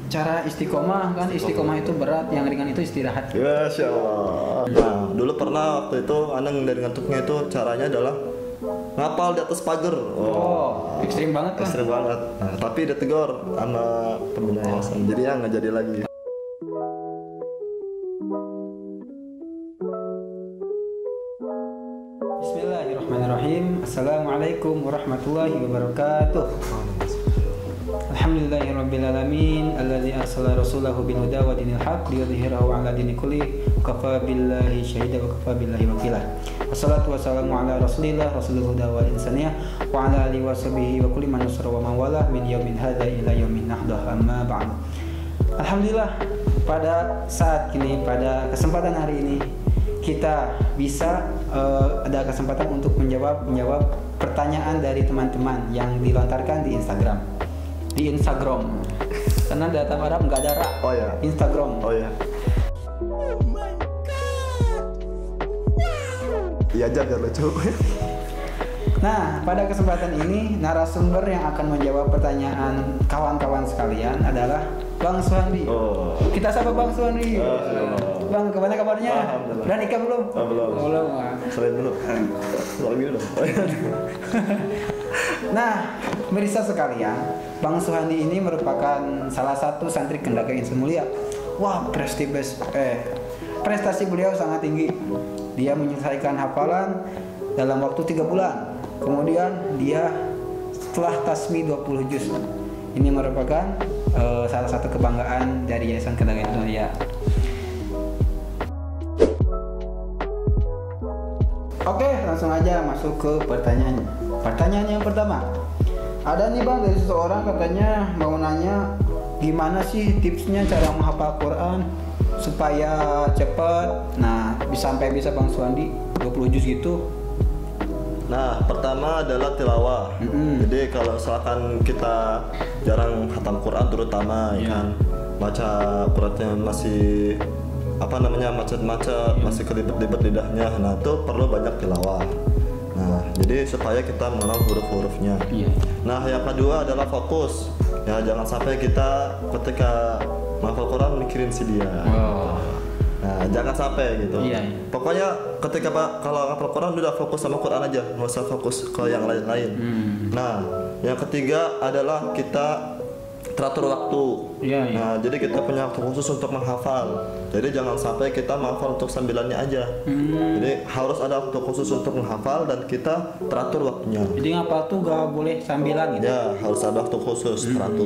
cara istiqomah kan, istiqomah itu berat, yang ringan itu istirahat. Ya, Masya Allah. Nah, dulu pernah waktu itu Anang dari ngantuknya itu caranya adalah ngapal di atas pagar. Oh, ekstrim banget kan? Ekstrim banget. Nah, tapi ditegur sama pembina yayasan. Jadi ya nggak jadi lagi. Bismillahirrahmanirrahim. Assalamualaikum warahmatullahi wabarakatuh. Alhamdulillahirrabbilalamin alladzi arsala rasulahu bil huda wa dinil haq liyudhhirahu 'ala dini kulli kafa billahi syahida wa kafa billahi wakila. Wassalatu wassalamu ala rasulillah rasulul huda wal insaniyah wa ala alihi wa sahbihi wa kulli man nasara wa mawala min yaumin hadza ila yaumin nahdah amma ba'd. Alhamdulillah, pada saat ini, pada kesempatan hari ini kita bisa ada kesempatan untuk menjawab pertanyaan dari teman-teman yang dilontarkan di Instagram. Karena data Arab nggak ada ra. Oh ya. Instagram. Oh ya. Iya aja biar lucu. Nah, pada kesempatan ini narasumber yang akan menjawab pertanyaan kawan-kawan sekalian adalah Bang Suhandi. Oh. Kita sapa Bang Suhandi. Bang, gimana kabarnya? Alhamdulillah. Udah nikah belum? Belum. Belum. Selain dulu. Selain dulu. Nah, pemirsa sekalian, Bang Suhandi ini merupakan salah satu santri Kendaka Insan Mulia. Wah, prestasi beliau sangat tinggi. Dia menyelesaikan hafalan dalam waktu 3 bulan. Kemudian dia setelah tasmi 20 juz. Ini merupakan salah satu kebanggaan dari Yayasan Kendaka Insan Mulia. Oke, langsung aja masuk ke pertanyaannya. Pertanyaan yang pertama, ada nih Bang dari seseorang katanya mau nanya gimana sih tipsnya cara menghafal Quran supaya cepat. Nah, sampai bisa Bang Suhandi 20 juz gitu. Nah, pertama adalah tilawah. Jadi kalau misalkan kita jarang khatam Quran terutama ya kan, baca Qurannya masih macet-macet, masih kelibet-libet lidahnya. Nah, itu perlu banyak tilawah. Nah, jadi supaya kita mengenal huruf-hurufnya. Nah, yang kedua adalah fokus. Ya, jangan sampai kita ketika menghafal Quran mikirin si dia. Nah, jangan sampai gitu. Pokoknya ketika kalau hafal Quran udah fokus sama Quran aja, nggak usah fokus ke yang lain-lain. Nah, yang ketiga adalah kita teratur waktu. Nah, jadi kita punya waktu khusus untuk menghafal. Jadi jangan sampai kita menghafal untuk sambilannya aja. Jadi harus ada waktu khusus untuk menghafal dan kita teratur waktunya. Jadi ngapal tuh gak boleh sambilan gitu. Ya, harus ada waktu khusus teratur.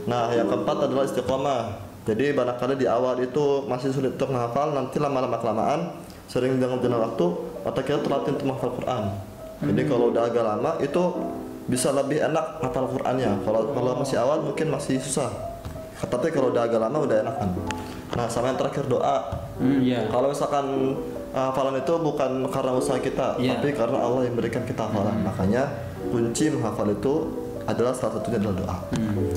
Nah, yang keempat adalah istiqomah. Jadi barangkali di awal itu masih sulit untuk menghafal, nanti lama-lama kelamaan sering dengan waktu atau kita terlatih untuk menghafal Quran. Jadi kalau udah agak lama itu bisa lebih enak hafal Qurannya. Kalau masih awal mungkin masih susah. Tapi kalau udah agak lama udah enakan. Nah, sama yang terakhir doa. Kalau misalkan hafalan itu bukan karena usaha kita, tapi karena Allah yang berikan kita hafalan. Makanya kunci menghafal itu adalah salah satunya adalah doa.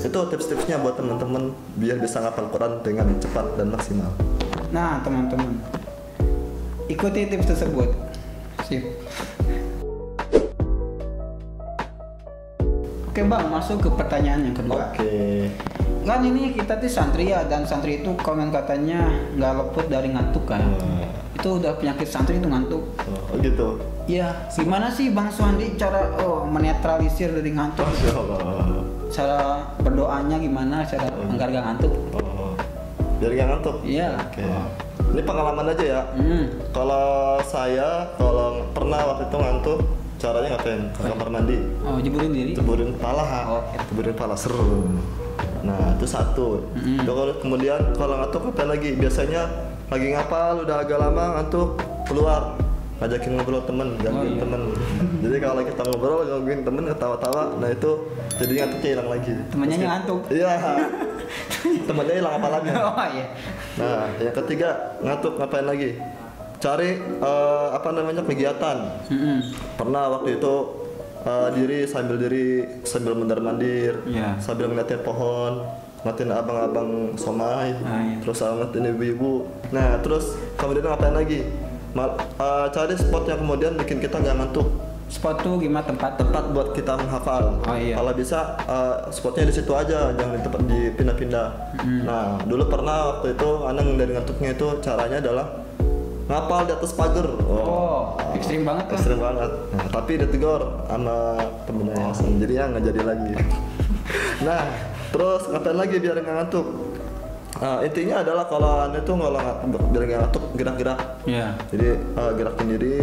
Itu tips-tipsnya buat teman-teman biar bisa menghafal Quran dengan cepat dan maksimal. Nah, teman-teman, ikuti tips tersebut. Sip. Oke Bang, masuk ke pertanyaan yang kedua. Kan ini kita tuh santri ya, dan santri itu konon katanya nggak luput dari ngantuk kan. Itu udah penyakit santri itu ngantuk. Oh gitu. Iya, gimana sih Bang Suhandi cara menetralisir dari ngantuk? Cara berdoanya gimana, cara agar gak ngantuk? Biar gak ngantuk? Iya. Ini pengalaman aja ya. Kalau saya, kalau pernah waktu itu ngantuk, caranya ngapain? Ke kamar mandi. Jeburin diri? Jeburin pala. Jeburin pala, seru. Nah, itu satu. Kemudian kalau ngantuk ngapain lagi? Biasanya lagi ngapal, udah agak lama ngantuk, keluar ngajakin ngobrol temen, gangguin temen. Jadi kalau kita ngobrol, gangguin temen, ketawa-tawa, nah itu jadi ngantuknya hilang lagi. Temennya ngantuk? Iya. Temennya hilang hafalannya. Nah, yang ketiga ngantuk ngapain lagi? Cari kegiatan. Pernah waktu itu diri sambil mondar-mandir, sambil ngeliatin pohon, ngeliatin abang-abang somai, terus ngeliatin ibu-ibu. Nah, terus kemudian ngapain lagi? Cari spot yang kemudian bikin kita nggak ngantuk. Sepatu gimana tempat? Tempat buat kita menghafal. Oh, iya. Kalau bisa spotnya di situ aja, jangan di tempat dipindah-pindah. Nah, dulu pernah waktu itu Anang dari ngantuknya itu caranya adalah ngapal di atas pagar. Oh, ekstrim banget kan? Ekstrim banget. Nah, tapi ditegur sama pembina yayasan, jadi ya nggak jadi lagi. Nah, terus ngapain lagi biar nggak ngantuk? Intinya adalah kalau Anda tuh biar nggak ngantuk, gerak-gerak. Iya. Jadi gerakin diri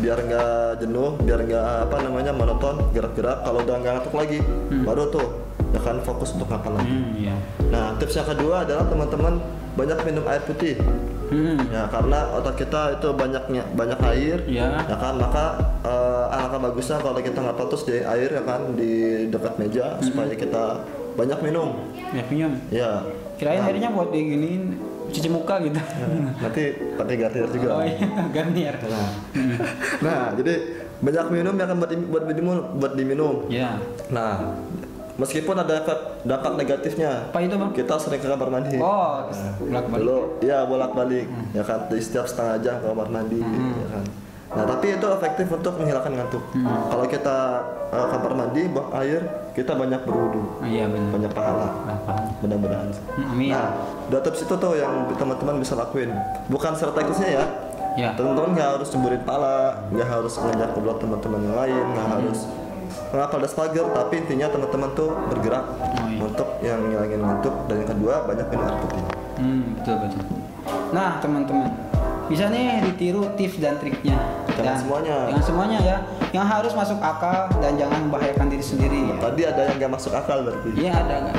biar nggak jenuh, biar nggak monoton, gerak-gerak. Kalau udah nggak ngantuk lagi, baru tuh ya kan fokus untuk ngapal lagi. Iya. Nah, tips yang kedua adalah teman-teman banyak minum air putih. Ya, karena otak kita itu banyak air, ya kan, maka alangkah bagusnya kalau kita ngapal terus di air ya kan, di dekat meja supaya kita banyak minum. Ya, minum. Ya. Kirain airnya buat diginiin cuci muka gitu. Nanti pakai garnier juga. Oh iya, garnier. Nah, jadi banyak minum ya kan buat diminum. Ya. Nah, meskipun ada dampak negatifnya. Apa itu, Bang? Kita sering ke kamar mandi. Oh, bolak-balik. Dulu, ya bolak-balik. Ya kan, di setiap setengah jam ke kamar mandi, ya kan. Nah, tapi itu efektif untuk menghilangkan ngantuk. Kalau kita kamar mandi, buang air, kita banyak berwudu. Iya, benar. Banyak pahala. Mudah-mudahan. Amin. Nah, dua tips itu tuh yang teman-teman bisa lakuin. Bukan secara teknisnya ya. Ya. Teman-teman nggak harus cemburin pala, nggak harus ngejar ke buat teman-teman yang lain, nggak harus ngapal das pagar, tapi intinya teman-teman tuh bergerak untuk yang ngilangin ngantuk, dan yang kedua banyak minum air putih. Betul. Nah, teman-teman, bisa nih ditiru tips dan triknya. Jangan semuanya. Jangan semuanya ya. Yang harus masuk akal dan jangan membahayakan diri sendiri. Nah, tadi ada yang nggak masuk akal berarti. Iya, ada nggak?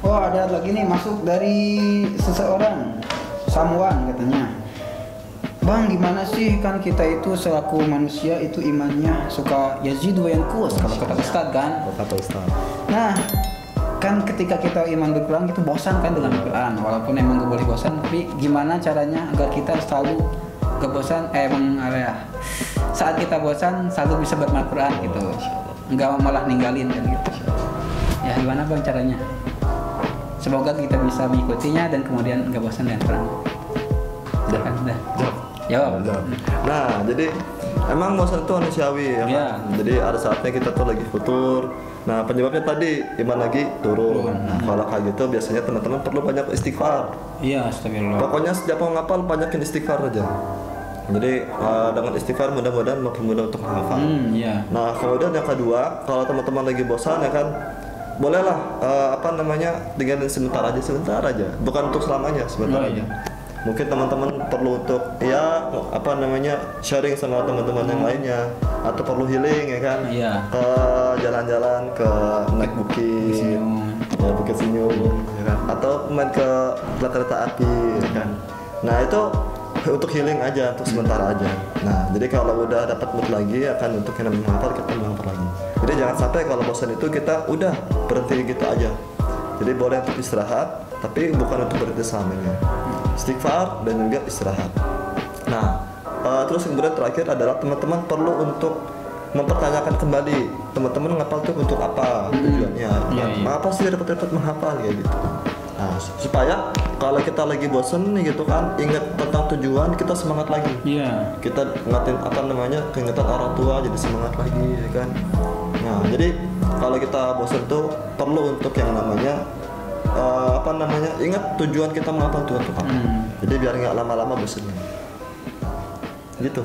Oh, ada lagi nih masuk dari seseorang, Samuan katanya. Bang, gimana sih, kan kita itu selaku manusia itu imannya suka yazid wa yanqus kalau kata Ustaz kan? Kata Ustaz. Nah, kan ketika kita iman berkurang itu bosan kan dengan Quran, walaupun emang gak boleh bosan, tapi gimana caranya agar kita selalu gak bosan, saat kita bosan selalu bisa baca Quran gitu, nggak malah ninggalin kan gitu. Ya, gimana Bang caranya? Semoga kita bisa mengikutinya dan kemudian nggak bosan dengan Quran. Jawab. Nah, jadi emang bosan itu manusiawi ya kan? Jadi ada saatnya kita tuh lagi futur. Nah, penyebabnya tadi iman lagi turun. Nah, kalau kayak gitu biasanya teman-teman perlu banyak istighfar. Iya, astagfirullah. Pokoknya setiap mau ngapal banyakin istighfar aja. Jadi dengan istighfar mudah-mudahan mempermudah untuk menghafal. Nah, kemudian yang kedua, kalau teman-teman lagi bosan ya kan, bolehlah tinggalin sebentar aja. Bukan untuk selamanya, sebentar aja. Mungkin teman-teman perlu untuk sharing sama teman-teman yang lainnya, atau perlu healing ya kan, ke jalan-jalan, ke naik bukit senyum ya kan, atau main ke kereta api ya kan. Nah, itu untuk healing aja, untuk sementara aja. Nah, jadi kalau udah dapat mood lagi akan untuk yang namanya menghafal, kita menghafal lagi. Jadi jangan sampai kalau bosan itu kita udah berhenti gitu aja. Jadi boleh untuk istirahat, tapi bukan untuk berhenti selamanya. Istighfar dan juga istirahat. Nah, terus kemudian terakhir adalah teman-teman perlu untuk mempertanyakan kembali, teman-teman ngapal tuh untuk apa tujuannya? Apa sih repot-repot menghafal kayak gitu? Nah, supaya kalau kita lagi bosen nih gitu kan, ingat tentang tujuan, kita semangat lagi. Kita ngatin keingetan orang tua, jadi semangat lagi ya kan. Nah, jadi kalau kita bosen tuh perlu untuk yang namanya ingat tujuan kita mengapa tuh untuk apa. Jadi biar nggak lama-lama bosennya. Gitu.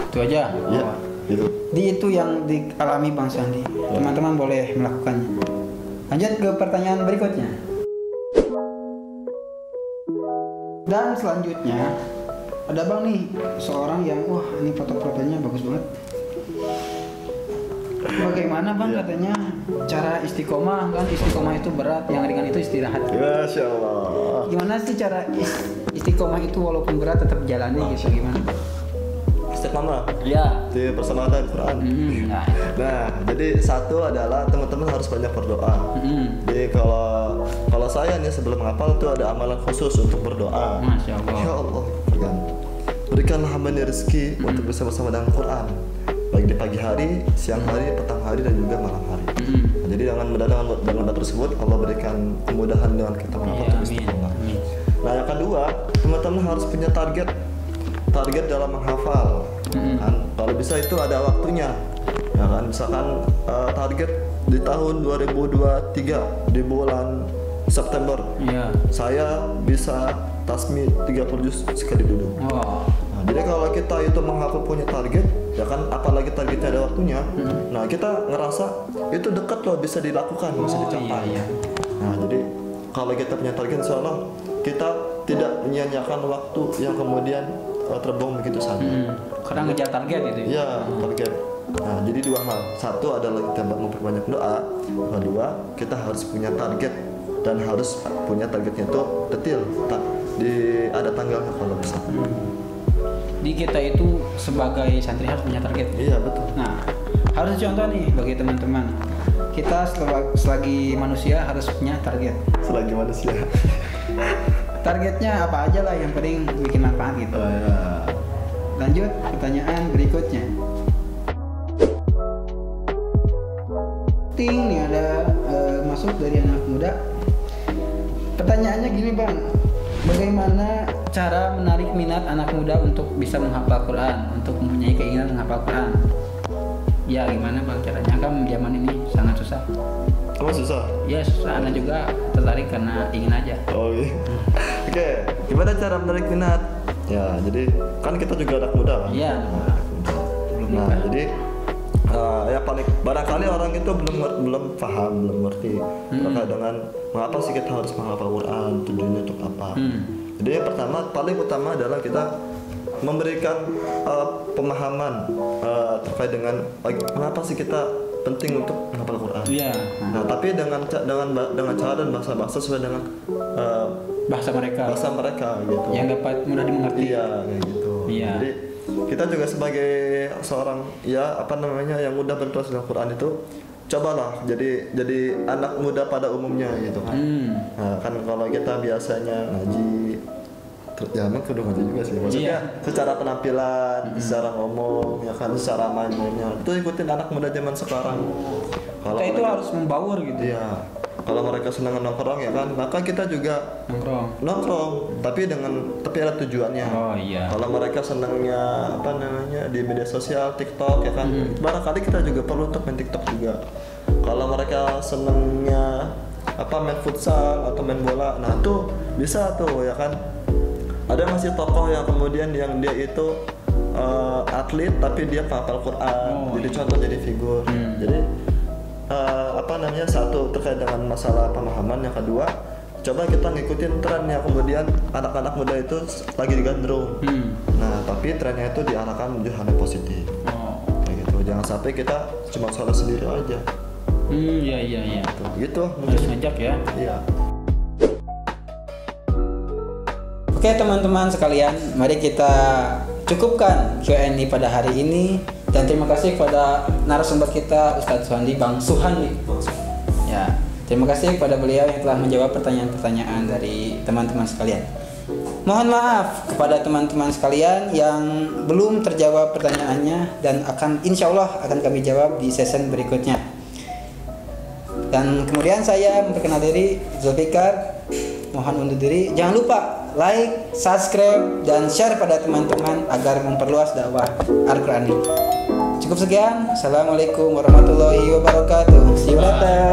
Itu aja. Iya. Gitu. Itu yang dialami Bang Sandi. Teman-teman boleh melakukannya. Lanjut ke pertanyaan berikutnya. Dan selanjutnya ada Bang nih, seorang yang ini foto-fotonya bagus banget. Bagaimana Bang katanya cara istiqomah, kan istiqomah itu berat, yang ringan itu istirahat. Masya Allah. Gimana sih cara istiqomah itu walaupun berat tetap jalani gitu, gimana? Istiqomah? Iya. Di bersama Al-Quran. Nah, jadi satu adalah teman-teman harus banyak berdoa. Jadi kalau saya nih sebelum menghafal tuh ada amalan khusus untuk berdoa. Masya Allah. Ya Allah, berikanlah hamba rezeki untuk bersama-sama dengan Quran. Baik di pagi hari, siang hari, petang hari, dan juga malam hari. Nah, jadi dengan doa tersebut Allah berikan kemudahan dengan kita menghafal istiqomah. Nah, yang kedua, teman-teman harus punya target target dalam menghafal. Kan kalau bisa itu ada waktunya. Ya kan, misalkan target di tahun 2023 di bulan September. Iya. Saya bisa tasmi 30 juz sekali duduk. Oh. Nah, jadi kalau kita itu menghafal punya target, ya kan apalagi targetnya ada waktunya. Nah, kita ngerasa itu dekat loh, bisa dilakukan, bisa dicapai. Iya. Nah, jadi kalau kita punya target, insya Allah kita tidak menyia-nyiakan waktu yang kemudian terbuang begitu saja. Karena ngejar target gitu. Ya, target. Nah, jadi dua hal. Satu adalah kita memperbanyak doa. Kedua, kita harus punya target dan harus punya targetnya itu detail. Ada tanggalnya kalau bisa. Di kita itu sebagai santri harus punya target. Iya, betul. Nah, harus contoh nih bagi teman-teman. Kita selagi manusia harus punya target. Selagi manusia. Targetnya apa aja lah yang penting bikin manfaat gitu. Oh, ya. Lanjut pertanyaan berikutnya. Ting nih ada masuk dari anak muda. Pertanyaannya gini bang, bagaimana cara menarik minat anak muda untuk bisa menghafal Quran, untuk mempunyai keinginan menghafal Quran? Ya gimana bang caranya? Kan zaman ini sangat susah. Kamu susah? Ya susah, anak juga tertarik karena ingin aja. Oh iya. Oke, gimana cara menarik minat? Ya, jadi kan kita juga anak muda kan? Iya. Nah, jadi ya paling barangkali orang itu belum paham, belum ngerti terkait dengan mengapa sih kita harus menghafal Quran, tujuannya untuk apa. Jadi yang pertama, paling utama adalah kita memberikan pemahaman terkait dengan mengapa sih kita penting untuk menghafal Quran. Iya. Nah, tapi dengan cara dan bahasa sesuai dengan Bahasa mereka gitu. yang dapat mudah dimengerti. Iya, kayak gitu. Iya. Jadi kita juga sebagai seorang yang mudah berinteraksi dengan Quran itu cobalah jadi anak muda pada umumnya gitu kan. Nah, kan kalau kita biasanya ngaji, ya emang kudu ngaji juga sih. Maksudnya secara penampilan, secara ngomong, ya kan, secara mainnya itu ikutin anak muda zaman sekarang. Kalau Kita itu harus membaur gitu. Iya. Kalau mereka senang nongkrong ya kan, maka kita juga nongkrong, tapi ada tujuannya. Oh iya. Kalau mereka senangnya di media sosial, TikTok ya kan, barangkali kita juga perlu untuk main TikTok juga. Kalau mereka senangnya main futsal atau main bola, nah tuh bisa tuh ya kan. Ada masih tokoh yang kemudian yang dia itu atlet tapi dia hafal Quran, jadi contoh, jadi figur. Jadi satu terkait dengan masalah pemahaman, yang kedua coba kita ngikutin tren yang kemudian anak-anak muda itu lagi digandrung. Nah, tapi trennya itu diarahkan menuju hal yang positif. Kayak gitu. Jangan sampai kita cuma salah sendiri aja. Iya. Gitu. Harus ngajak ya. Iya. Oke teman-teman sekalian, mari kita cukupkan Q&A pada hari ini. Dan terima kasih kepada narasumber kita Ustadz Suhandi, Bang Suhandi. Ya, terima kasih kepada beliau yang telah menjawab pertanyaan-pertanyaan dari teman-teman sekalian. Mohon maaf kepada teman-teman sekalian yang belum terjawab pertanyaannya dan insya Allah akan kami jawab di session berikutnya. Dan kemudian saya memperkenalkan diri, Zulfikar, mohon undur diri. Jangan lupa like, subscribe, dan share pada teman-teman agar memperluas dakwah Al-Quran ini. Cukup sekian. Assalamualaikum warahmatullahi wabarakatuh. See you later.